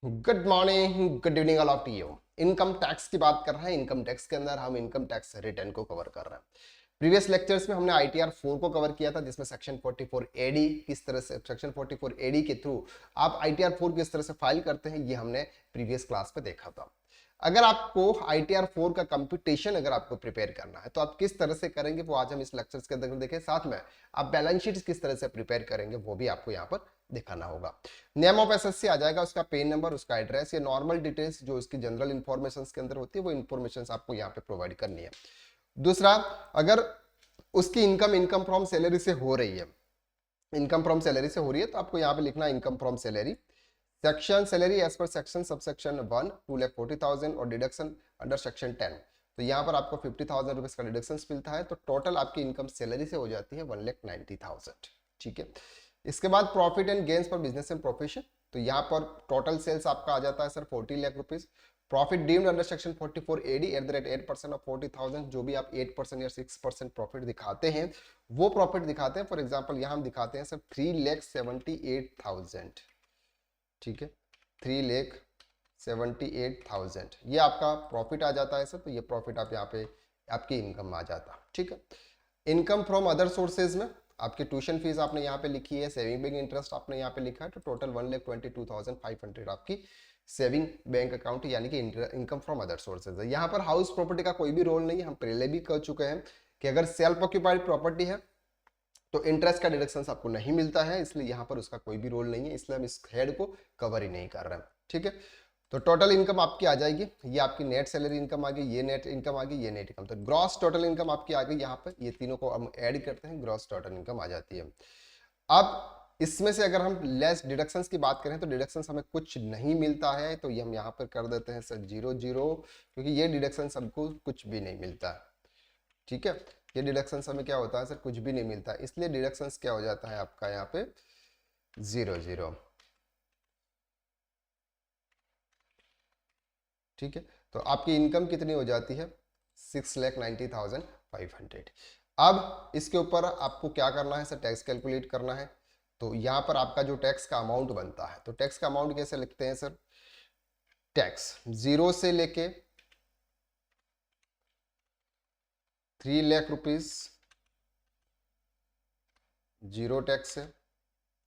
Good morning, good evening all of you. Income tax की बात कर रहे हैं। इनकम टैक्स के अंदर हम इनकम टैक्स रिटर्न को कवर कर रहे हैं। प्रीवियस लेक्चर्स में हमने आईटीआर 4 को कवर किया था, जिसमें सेक्शन 44 एडी किस तरह से, सेक्शन 44 एडी के थ्रू आप आईटीआर 4 किस तरह से फाइल करते हैं, ये हमने प्रीवियस क्लास में देखा था। अगर आपको आईटीआर 4 का कंप्यूटेशन अगर आपको प्रिपेयर करना है तो आप किस तरह से करेंगे वो आज हम इस लेक्चर्स के अंदर देखें। साथ में आप बैलेंस शीट किस तरह से प्रिपेयर करेंगे वो भी आपको यहाँ पर दिखाना होगा। नेम ऑफ एसएससी आ जाएगा, उसका पेन नंबर, उसका एड्रेस, ये नॉर्मल डिटेल्स जो इसकी जनरल इंफॉर्मेशन के अंदर होती है वो इंफॉर्मेशन आपको यहाँ पे प्रोवाइड करनी है। दूसरा, अगर उसकी इनकम इनकम फ्रॉम सैलरी से हो रही है, इनकम फ्रॉम सैलरी से हो रही है तो आपको यहाँ पे लिखना है income from salary, section salary as per section subsection 1 2,40,000 और डिडक्शन अंडर सेक्शन 10। तो यहाँ पर आपको 50,000 रुपीज का डिडक्शन मिलता है, तो टोटल आपकी इनकम सैलरी से हो जाती है 1,90,000। ठीक है। इसके बाद प्रॉफिट एंड गेन्स पर बिजनेस एंड प्रोफेशन, तो यहाँ पर टोटल सेल्स आपका आ जाता है sir 40 lakh rupees. Profit deemed under section 44 AD at the rate 8% of 40,000, जो भी आप 8% या 6% प्रॉफिट दिखाते हैं वो प्रॉफिट दिखाते हैं। फॉर एग्जाम्पल यहाँ हम दिखाते हैं सर 3,78,000। ठीक है, 3,78,000 ये आपका प्रॉफिट आ जाता है सर। तो ये प्रॉफिट आप यहाँ पे आपकी इनकम आ जाता है। ठीक है। इनकम फ्रॉम अदर सोर्सेज में आपकी ट्यूशन फीस आपने यहाँ पे लिखी है, सेविंग बैंक इंटरेस्ट आपने यहाँ पे लिखा है, तो टोटल 1,22,500 आपकी सेविंग बैंक अकाउंट यानी कि इनकम फ्रॉम अदर सोर्सेज है। यहाँ पर हाउस प्रॉपर्टी का कोई भी रोल नहीं है, हम पहले भी कर चुके हैं कि अगर सेल्फ ऑक्यूपाइड प्रॉपर्टी है तो इंटरेस्ट का डिडक्शन आपको नहीं मिलता है, इसलिए यहाँ पर उसका कोई भी रोल नहीं है, इसलिए हम इस हेड को कवर ही नहीं कर रहे हैं। ठीक है। तो टोटल इनकम आपकी आ जाएगी, ये आपकी नेट सैलरी इनकम आ गई, ये नेट इनकम आ गई, ये नेट इनकम, तो ग्रॉस टोटल इनकम आपकी आ गई। यहाँ पर ये तीनों को हम ऐड करते हैं, ग्रॉस टोटल इनकम आ जाती है। अब इसमें से अगर हम लेस डिडक्शंस की बात करें तो डिडक्शंस हमें कुछ नहीं मिलता है, तो ये हम यहाँ पर कर देते हैं सर 0 0, क्योंकि ये डिडक्शंस हमको कुछ भी नहीं मिलता है। ठीक है। ये डिडक्शंस हमें क्या होता है सर, कुछ भी नहीं मिलता, इसलिए डिडक्शंस क्या हो जाता है आपका यहाँ पे 0 0। ठीक है। तो आपकी इनकम कितनी हो जाती है 6,90,500। अब इसके ऊपर आपको क्या करना है सर, टैक्स कैलकुलेट करना है। तो यहाँ पर आपका जो टैक्स का अमाउंट बनता है, तो टैक्स का अमाउंट कैसे लिखते हैं सर, टैक्स 0 से लेके 3,00,000 रुपीज जीरो टैक्स है।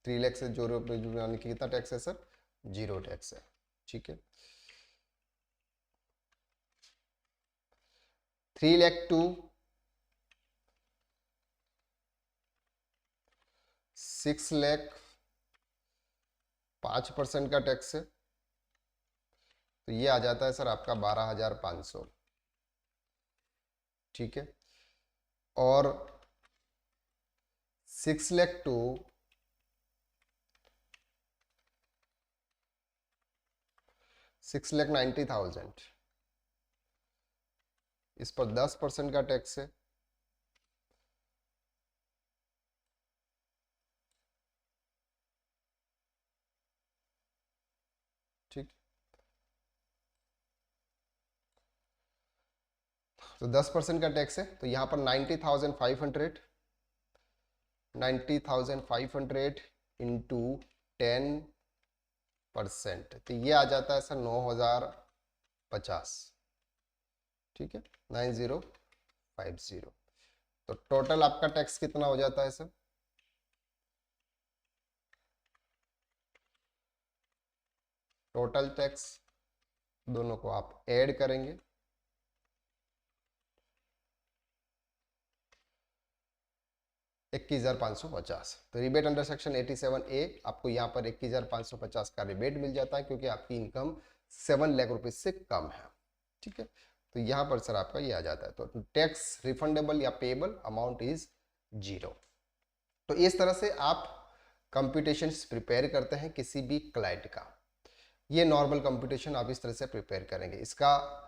3,00,000 से जो यानी कि कितना टैक्स है सर, 0 टैक्स है। ठीक है। 3,00,000 टू 6,00,000 5% का टैक्स है, तो ये आ जाता है सर आपका 12,500। ठीक है। और 6,00,000 टू 6,90,000, इस पर 10% का टैक्स है। ठीक। तो 10% का टैक्स है, तो यहाँ पर 90,500, 90,500 इंटू 10%, तो ये आ जाता है सर 9,050। ठीक है, 9,050। तो टोटल आपका टैक्स कितना हो जाता है सर, टोटल टैक्स दोनों को आप ऐड करेंगे, 21,550। तो रिबेट अंडर सेक्शन 87A आपको यहाँ पर 21,550 का रिबेट मिल जाता है, क्योंकि आपकी इनकम 7,00,000 रुपीज से कम है। ठीक है। तो यहाँ पर सर आपका ये आ जाता है, तो टैक्स रिफंडेबल या पेएबल अमाउंट इज 0। तो इस तरह से आप कंप्यूटेशन प्रिपेयर करते हैं किसी भी क्लाइंट का। ये नॉर्मल कंप्यूटेशन आप इस तरह से प्रिपेयर करेंगे, इसका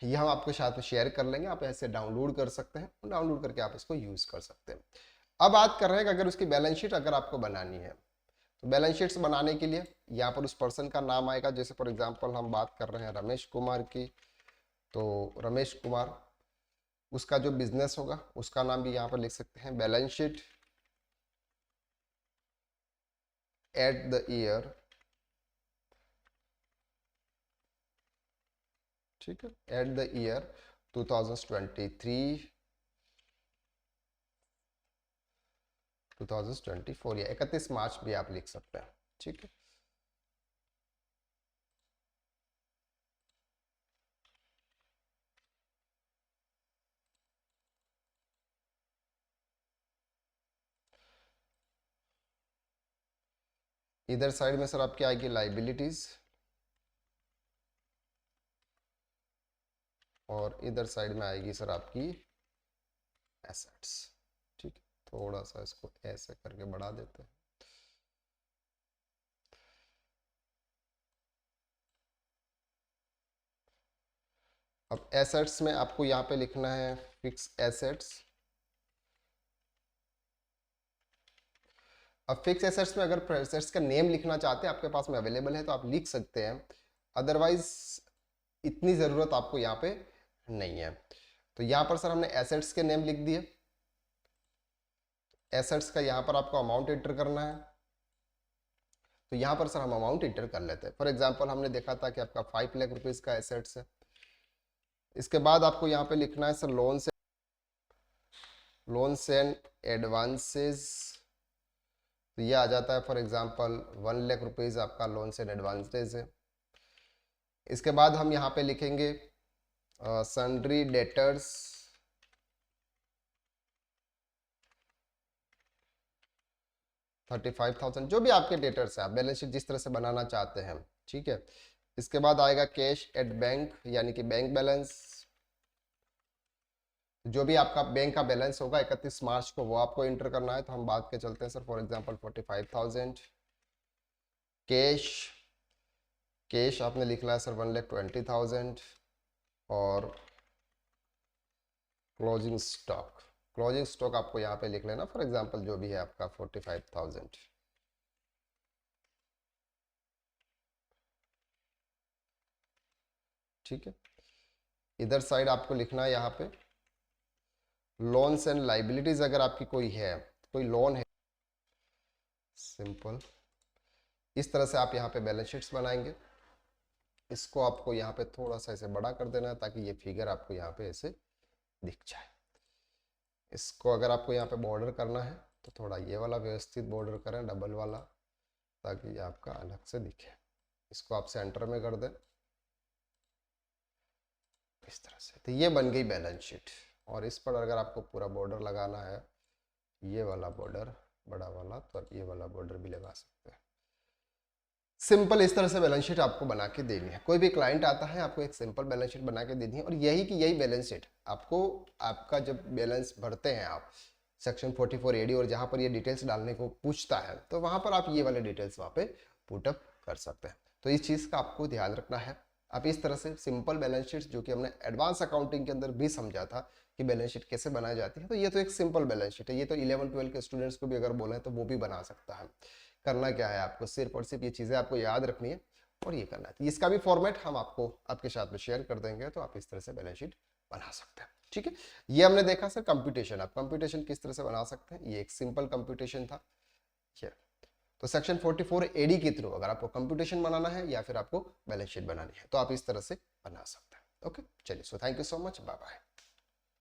ये हम आपके साथ में शेयर कर लेंगे, आप ऐसे डाउनलोड कर सकते हैं, डाउनलोड करके आप इसको यूज कर सकते हैं। अब बात कर रहे हैं कि अगर उसकी बैलेंस शीट अगर आपको बनानी है, तो बैलेंस शीट्स बनाने के लिए यहाँ पर उस पर्सन का नाम आएगा। जैसे फॉर एग्जांपल हम बात कर रहे हैं रमेश कुमार की, तो रमेश कुमार उसका जो बिजनेस होगा उसका नाम भी यहाँ पर लिख सकते हैं, balance sheet at the year ठीक है, एट द ईयर 2023 2024 या 31 मार्च भी आप लिख सकते हैं। ठीक है, इधर साइड में सर आपकी आएगी लाइबिलिटीज और इधर साइड में आएगी सर आपकी एसेट्स। ठीक है, थोड़ा सा इसको ऐसे करके बढ़ा देते हैं। अब एसेट्स में आपको यहाँ पे लिखना है फिक्स एसेट्स। अब फिक्स एसेट्स में अगर एसेट्स का नेम लिखना चाहते हैं, आपके पास में अवेलेबल है तो आप लिख सकते हैं, अदरवाइज इतनी ज़रूरत आपको यहाँ पे नहीं है। तो यहाँ पर सर हमने एसेट्स के नेम लिख दिए। एसेट्स का यहाँ पर आपको अमाउंट एंटर करना है, तो यहाँ पर सर हम अमाउंट एंटर कर लेते हैं। फॉर एग्जांपल हमने देखा था कि आपका 5 लाख रुपीज़ का एसेट्स है। इसके बाद आपको यहाँ पे लिखना है सर लोन्स एंड एडवांसेस। तो ये आ जाता है फॉर एग्जांपल 1 लाख रुपीज़ आपका लोन्स एंड एडवांसेस है। इसके बाद हम यहाँ पे लिखेंगे सन्ड्री डेटर्स, $35,000, जो भी आपके डेटर्स है, आप बैलेंस शीट जिस तरह से बनाना चाहते हैं। ठीक है, इसके बाद आएगा कैश एट बैंक, यानी कि बैंक बैलेंस। जो भी आपका बैंक का बैलेंस होगा 31 मार्च को वो आपको एंटर करना है। तो हम बात के चलते हैं सर, फॉर एग्जांपल 45,000 कैश आपने लिखना है सर 1,20,000 और क्लोजिंग स्टॉक आपको यहाँ पे लिख लेना, फॉर एग्जांपल जो भी है आपका 45,000। ठीक है, इधर साइड आपको लिखना है यहाँ पे लोन्स एंड लाइबिलिटीज। अगर आपकी कोई लोन है, सिंपल इस तरह से आप यहाँ पे बैलेंस शीट्स बनाएंगे। इसको आपको यहाँ पे थोड़ा सा ऐसे बड़ा कर देना है ताकि ये फिगर आपको यहाँ पे ऐसे दिख जाए। इसको अगर आपको यहाँ पे बॉर्डर करना है तो थोड़ा ये वाला व्यवस्थित बॉर्डर करें, डबल वाला, ताकि ये आपका अलग से दिखे। इसको आप सेंटर में कर दें इस तरह से। तो ये बन गई बैलेंस शीट। और इस पर अगर आपको पूरा बॉर्डर लगाना है, ये वाला बॉर्डर बड़ा वाला, तो आप ये वाला बॉर्डर भी लगा सकते हैं। सिंपल इस तरह से बैलेंस शीट आपको बना के देनी है। कोई भी क्लाइंट आता है, आपको एक सिंपल बैलेंस शीट बना के देनी है। और यही बैलेंस शीट आपको, आपका जब बैलेंस भरते हैं आप सेक्शन 44 AD और जहां पर ये डिटेल्स डालने को पूछता है, तो वहां पर आप ये वाले डिटेल्स वहां पे पुटअप कर सकते हैं। तो इस चीज़ का आपको ध्यान रखना है। आप इस तरह से सिंपल बैलेंस शीट, जो कि हमने एडवांस अकाउंटिंग के अंदर भी समझा था कि बैलेंस शीट कैसे बनाई जाती है, तो ये तो एक सिंपल बैलेंस शीट है। ये तो 11-12 के स्टूडेंट्स को भी अगर बोले तो वो भी बना सकता है। करना क्या है, आपको सिर्फ और सिर्फ ये चीज़ें आपको याद रखनी है और ये करना है। इसका भी फॉर्मेट हम आपको आपके साथ में शेयर कर देंगे, तो आप इस तरह से बैलेंस शीट बना सकते हैं। ठीक है, ये हमने देखा सर कंप्यूटेशन। आप कंप्यूटेशन किस तरह से बना सकते हैं, ये एक सिंपल कंप्यूटेशन था ये। तो सेक्शन 44 AD के थ्रू अगर आपको कंप्यूटेशन बनाना है या फिर आपको बैलेंस शीट बनानी है, तो आप इस तरह से बना सकते हैं। ओके, चलिए, so thank you so much, bye bye.